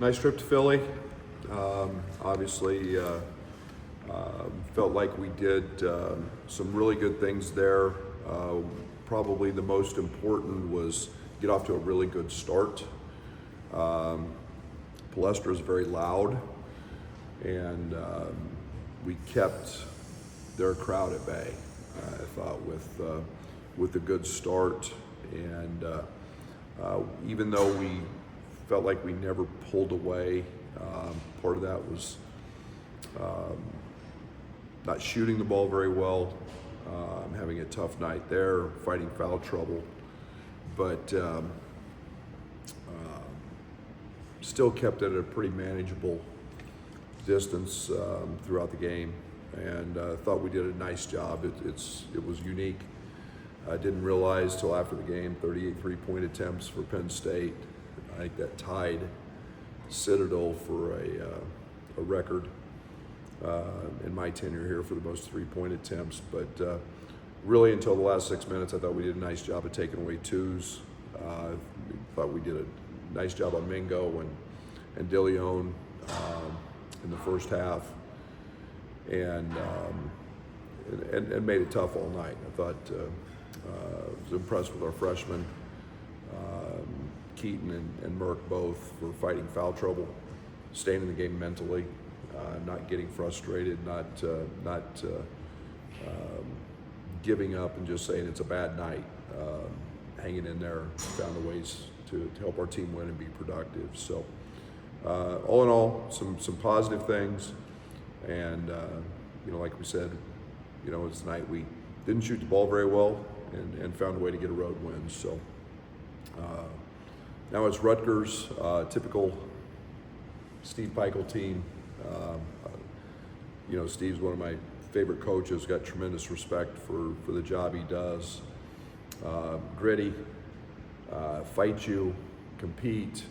Nice trip to Philly. Obviously, felt like we did some really good things there. Probably the most important was get off to a really good start. Palestra is very loud, and we kept their crowd at bay. I thought with a good start, and even though we felt like we never pulled away, part of that was not shooting the ball very well, having a tough night there, fighting foul trouble, but still kept it at a pretty manageable distance throughout the game, and thought we did a nice job. It was unique. I didn't realize till after the game, 38 three-point attempts for Penn State. I think that tied Citadel for a record in my tenure here for the most three-point attempts. But really, until the last 6 minutes, I thought we did a nice job of taking away twos. Thought we did a nice job on Mingo and DeLeon in the first half, and made it tough all night. I thought was impressed with our freshmen, Keaton and Merck both, for fighting foul trouble, staying in the game mentally, not getting frustrated, not giving up and just saying it's a bad night, hanging in there, found the ways to help our team win and be productive. So all in all, some positive things, and like we said, it's a night we didn't shoot the ball very well and found a way to get a road win. So now it's Rutgers, typical Steve Peichel team. Steve's one of my favorite coaches, got tremendous respect for the job he does. Gritty, fight you, compete.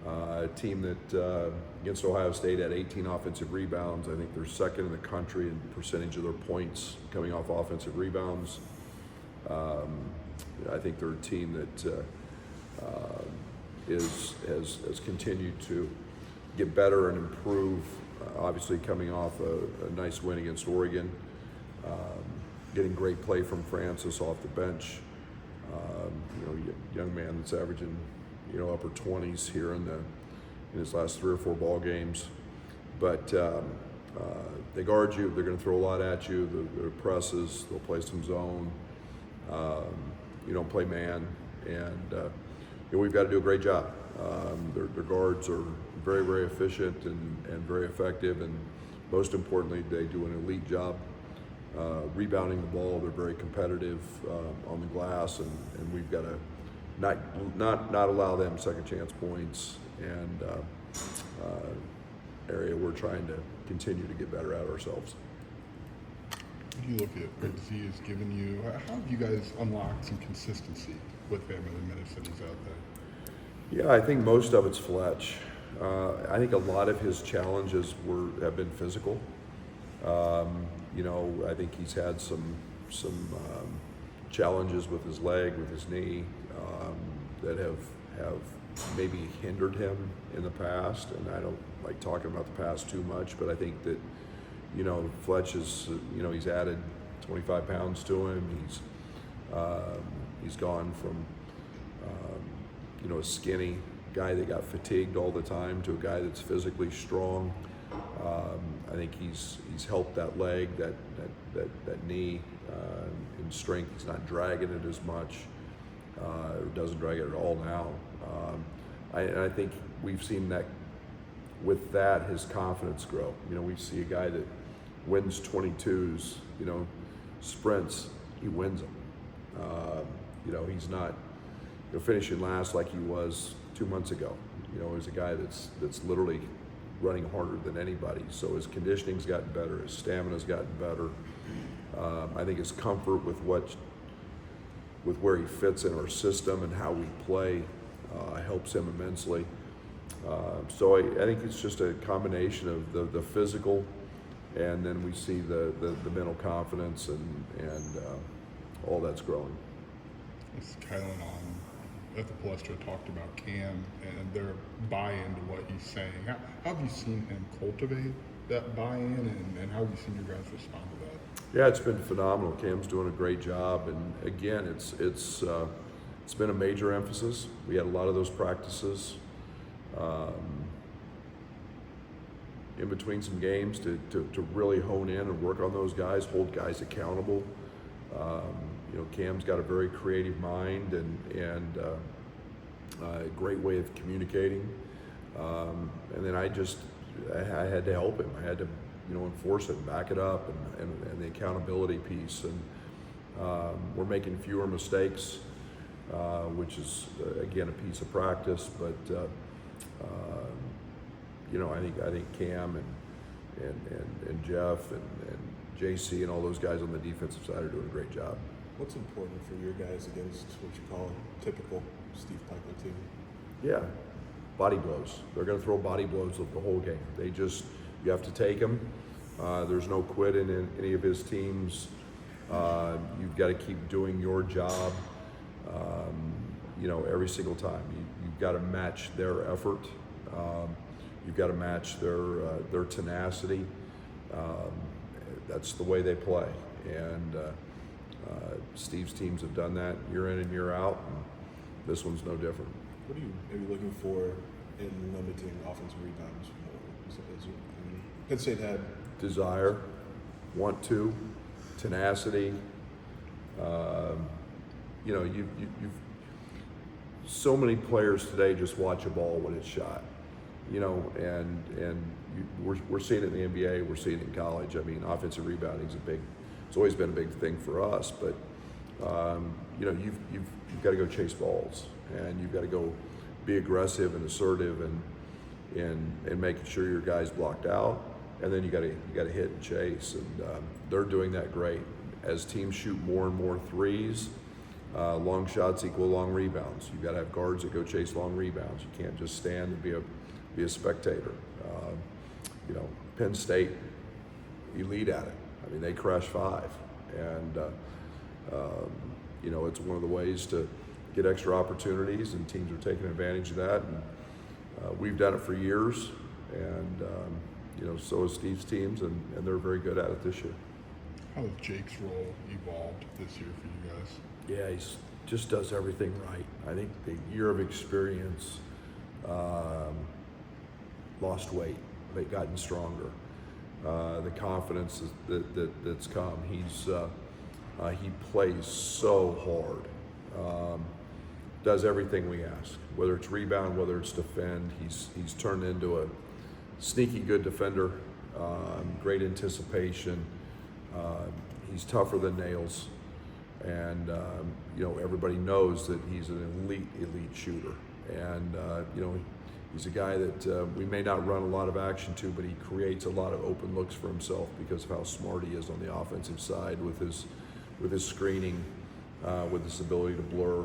A team that against Ohio State had 18 offensive rebounds. I think they're second in the country in percentage of their points coming off offensive rebounds. I think they're a team that has continued to get better and improve. Obviously, coming off a nice win against Oregon, getting great play from Francis off the bench. Young man that's averaging upper 20s here in his last 3 or 4 ball games. But they guard you. They're going to throw a lot at you. The presses. They'll play some zone. You don't play man, and we've got to do a great job. Their guards are very, very efficient and very effective, and most importantly, they do an elite job rebounding the ball. They're very competitive on the glass, and we've got to not allow them second chance points, and area we're trying to continue to get better at ourselves. When you look at what Z has given you, how have you guys unlocked some consistency with him in the minutes that he's out there? Yeah, I think most of it's Fletch. I think a lot of his challenges have been physical. I think he's had some challenges with his leg, with his knee, that have maybe hindered him in the past. And I don't like talking about the past too much, but I think that Fletch is he's added 25 pounds to him. He's gone from a skinny guy that got fatigued all the time to a guy that's physically strong. I think he's helped that leg, that knee in strength. He's not dragging it as much, or doesn't drag it at all now. I think we've seen that with that, his confidence grow. We see a guy that wins 22s, sprints, he wins them. He's not finishing last like he was 2 months ago. He's a guy that's literally running harder than anybody. So his conditioning's gotten better, his stamina's gotten better. I think his comfort with where he fits in our system and how we play helps him immensely. So I think it's just a combination of the physical, and then we see the mental confidence and all that's growing. Is Kylan on at the Palestra talked about Cam and their buy-in to what he's saying. How have you seen him cultivate that buy-in, and how have you seen your guys respond to that? Yeah, it's been phenomenal. Cam's doing a great job, and again, it's been a major emphasis. We had a lot of those practices in between some games to really hone in and work on those guys, hold guys accountable. Cam's got a very creative mind and a great way of communicating. And then I had to help him. I had to, enforce it, back it up, and the accountability piece. And we're making fewer mistakes, which is again a piece of practice. But I think Cam and Jeff and JC and all those guys on the defensive side are doing a great job. What's important for your guys against what you call typical Steve Pikiell team? Yeah, body blows. They're going to throw body blows the whole game. You have to take them. There's no quitting in any of his teams. You've got to keep doing your job, every single time. You've got to match their effort. You've got to match their tenacity. That's the way they play. And Steve's teams have done that year in and year out, and this one's no different. What are you maybe looking for in limiting offensive rebounds? Penn State had desire, want to, tenacity. You've so many players today just watch a ball when it's shot. We're seeing it in the NBA, we're seeing it in college. I mean, offensive rebounding is it's always been a big thing for us, but you've got to go chase balls, and you've got to go be aggressive and assertive and making sure your guy's blocked out, and then you got to hit and chase, and they're doing that great. As teams shoot more and more threes, long shots equal long rebounds. You've got to have guards that go chase long rebounds. You can't just stand and be a spectator. Penn State, elite at it. I mean, they crash 5, and it's one of the ways to get extra opportunities, and teams are taking advantage of that. And we've done it for years, and so has Steve's teams, and they're very good at it this year. How has Jake's role evolved this year for you guys? Yeah, he just does everything right. I think the year of experience, lost weight, but gotten stronger. The confidence that's come. He plays so hard. Does everything we ask. Whether it's rebound, whether it's defend, he's turned into a sneaky good defender. Great anticipation. He's tougher than nails, and everybody knows that he's an elite shooter. And he's a guy that we may not run a lot of action to, but he creates a lot of open looks for himself because of how smart he is on the offensive side with his screening, with his ability to blur,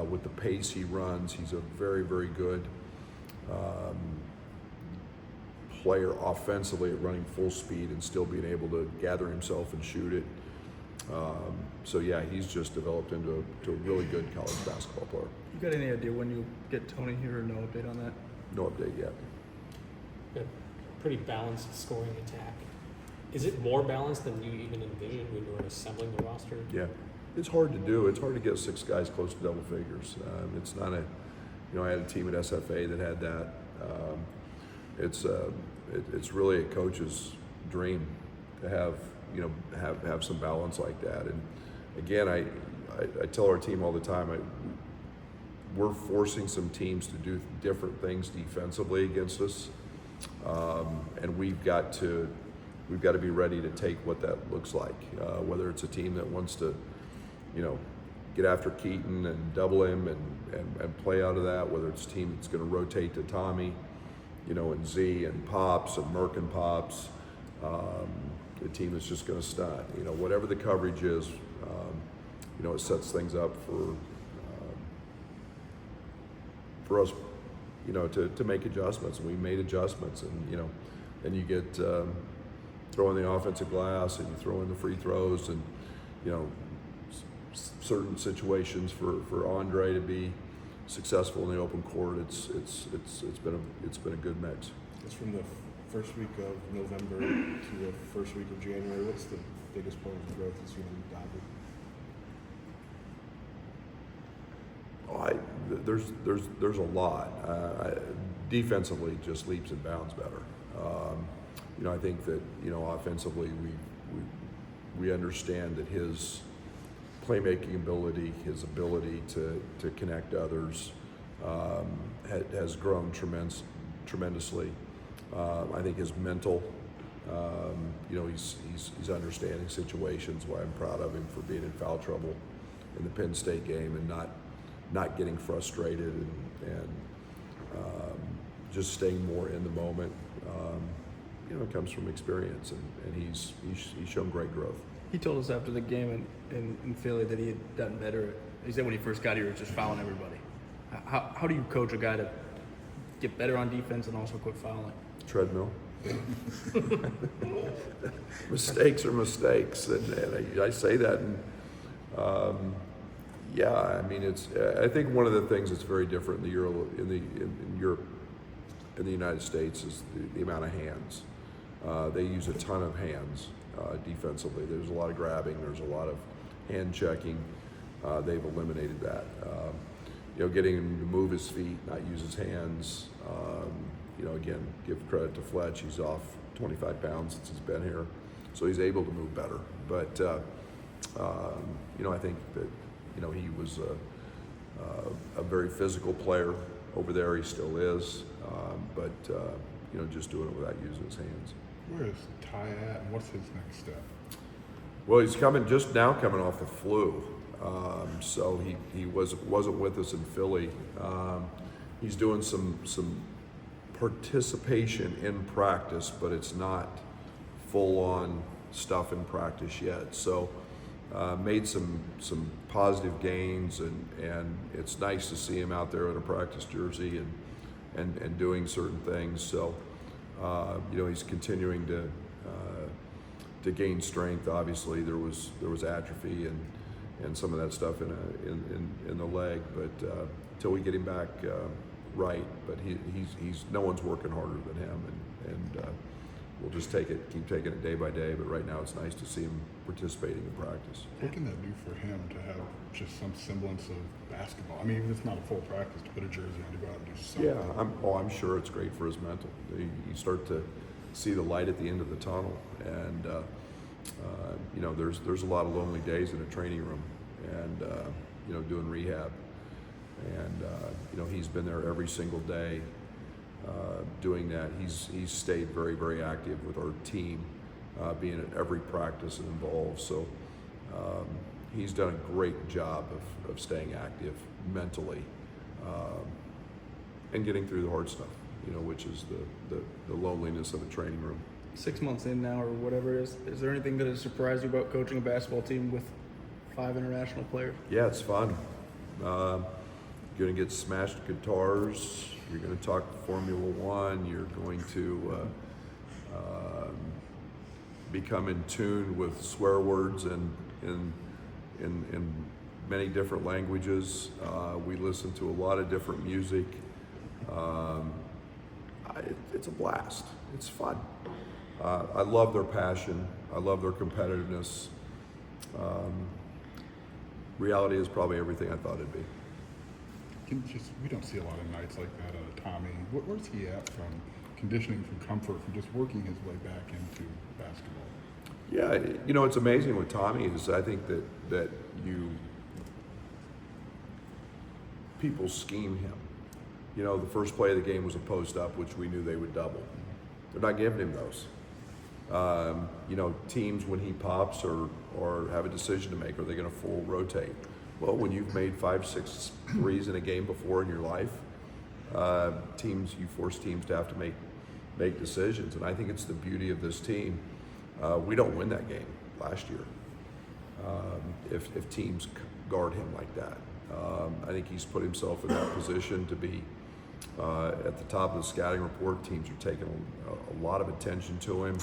with the pace he runs. He's a very, very good player offensively at running full speed and still being able to gather himself and shoot it. He's just developed into a really good college basketball player. You got any idea when you get Tony here, or no update on that? No update yet. A pretty balanced scoring attack. Is it more balanced than you even envisioned when you were assembling the roster? Yeah, it's hard to do. It's hard to get 6 guys close to double figures. It's not I had a team at SFA that had that. It's really a coach's dream to have some balance like that. And again, I tell our team all the time, we're forcing some teams to do different things defensively against us, and we've got to be ready to take what that looks like. Whether it's a team that wants to, get after Keaton and double him and play out of that, whether it's a team that's going to rotate to Tommy, and Z and Pops and Merck and Pops, the team that's just going to stunt. Whatever the coverage is, it sets things up for us, to make adjustments. And we made adjustments, and then you get throw in the offensive glass, and you throw in the free throws, and certain situations for Andre to be successful in the open court. It's been a good mix. It's from the first week of November to the first week of January. What's the biggest point of growth you've seen in Dodger? There's a lot. Defensively, just leaps and bounds better. I think that offensively we understand that his playmaking ability, his ability to connect others, has grown tremendously. I think his mental, he's understanding situations. Why I'm proud of him for being in foul trouble in the Penn State game and not getting frustrated and just staying more in the moment. It comes from experience, and he's shown great growth. He told us after the game in Philly that he had gotten better. He said when he first got here, he was just fouling everybody. How do you coach a guy to get better on defense and also quit fouling? Treadmill. Mistakes are mistakes, and I say that. And I think one of the things that's very different in Europe, in the United States, is the amount of hands. They use a ton of hands defensively. There's a lot of grabbing. There's a lot of hand checking. They've eliminated that. Getting him to move his feet, not use his hands. Again, give credit to Fletch. He's off 25 pounds since he's been here, so he's able to move better. But I think that he was a very physical player over there. He still is, but just doing it without using his hands. Where is Ty at, and what's his next step? Well, he's coming off the flu, so he wasn't with us in Philly. He's doing some participation in practice, but it's not full-on stuff in practice yet. So made some positive gains, and it's nice to see him out there in a practice jersey and doing certain things. So he's continuing to gain strength. Obviously, there was atrophy and some of that stuff in the leg, but until we get him back right, but he's no one's working harder than him, and we'll just keep taking it day by day. But right now, it's nice to see him participating in practice. What can that do for him to have just some semblance of basketball? I mean, even if it's not a full practice, to put a jersey on, to go out and do something. Yeah, I'm sure it's great for his mental. You start to see the light at the end of the tunnel, and there's a lot of lonely days in a training room, and doing rehab, and he's been there every single day doing that. He's stayed very, very active with our team, being at every practice and involved. So he's done a great job of staying active mentally and getting through the hard stuff, which is the loneliness of a training room. 6 months in now, or whatever it is there anything that has surprised you about coaching a basketball team with 5 international players? Yeah, it's fun. You're going to get smashed guitars. You're going to talk Formula One. You're going to become in tune with swear words in many different languages. We listen to a lot of different music. It's a blast. It's fun. I love their passion. I love their competitiveness. Reality is probably everything I thought it'd be. We don't see a lot of nights like that out of Tommy. Where's he at from conditioning, from comfort, from just working his way back into basketball? Yeah, it's amazing with Tommy is I think that people scheme him. The first play of the game was a post up, which we knew they would double. They're not giving him those. Teams when he pops or have a decision to make, are they going to full rotate? Well, when you've made 5-6 threes in a game before in your life, you force teams to have to make decisions. And I think it's the beauty of this team. We don't win that game last year if teams guard him like that. I think he's put himself in that position to be at the top of the scouting report. Teams are taking a lot of attention to him.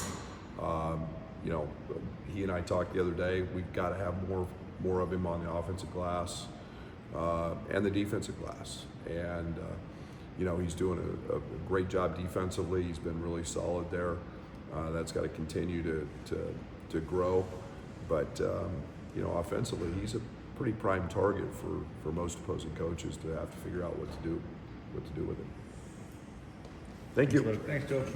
He and I talked the other day. We've got to have more of him on the offensive glass. and the defensive class. And you know, he's doing a great job defensively. He's been really solid there. That's got to continue to grow. But you know, offensively, he's a pretty prime target for most opposing coaches to have to figure out what to do with him. Thank you. Thanks, Thanks, Coach.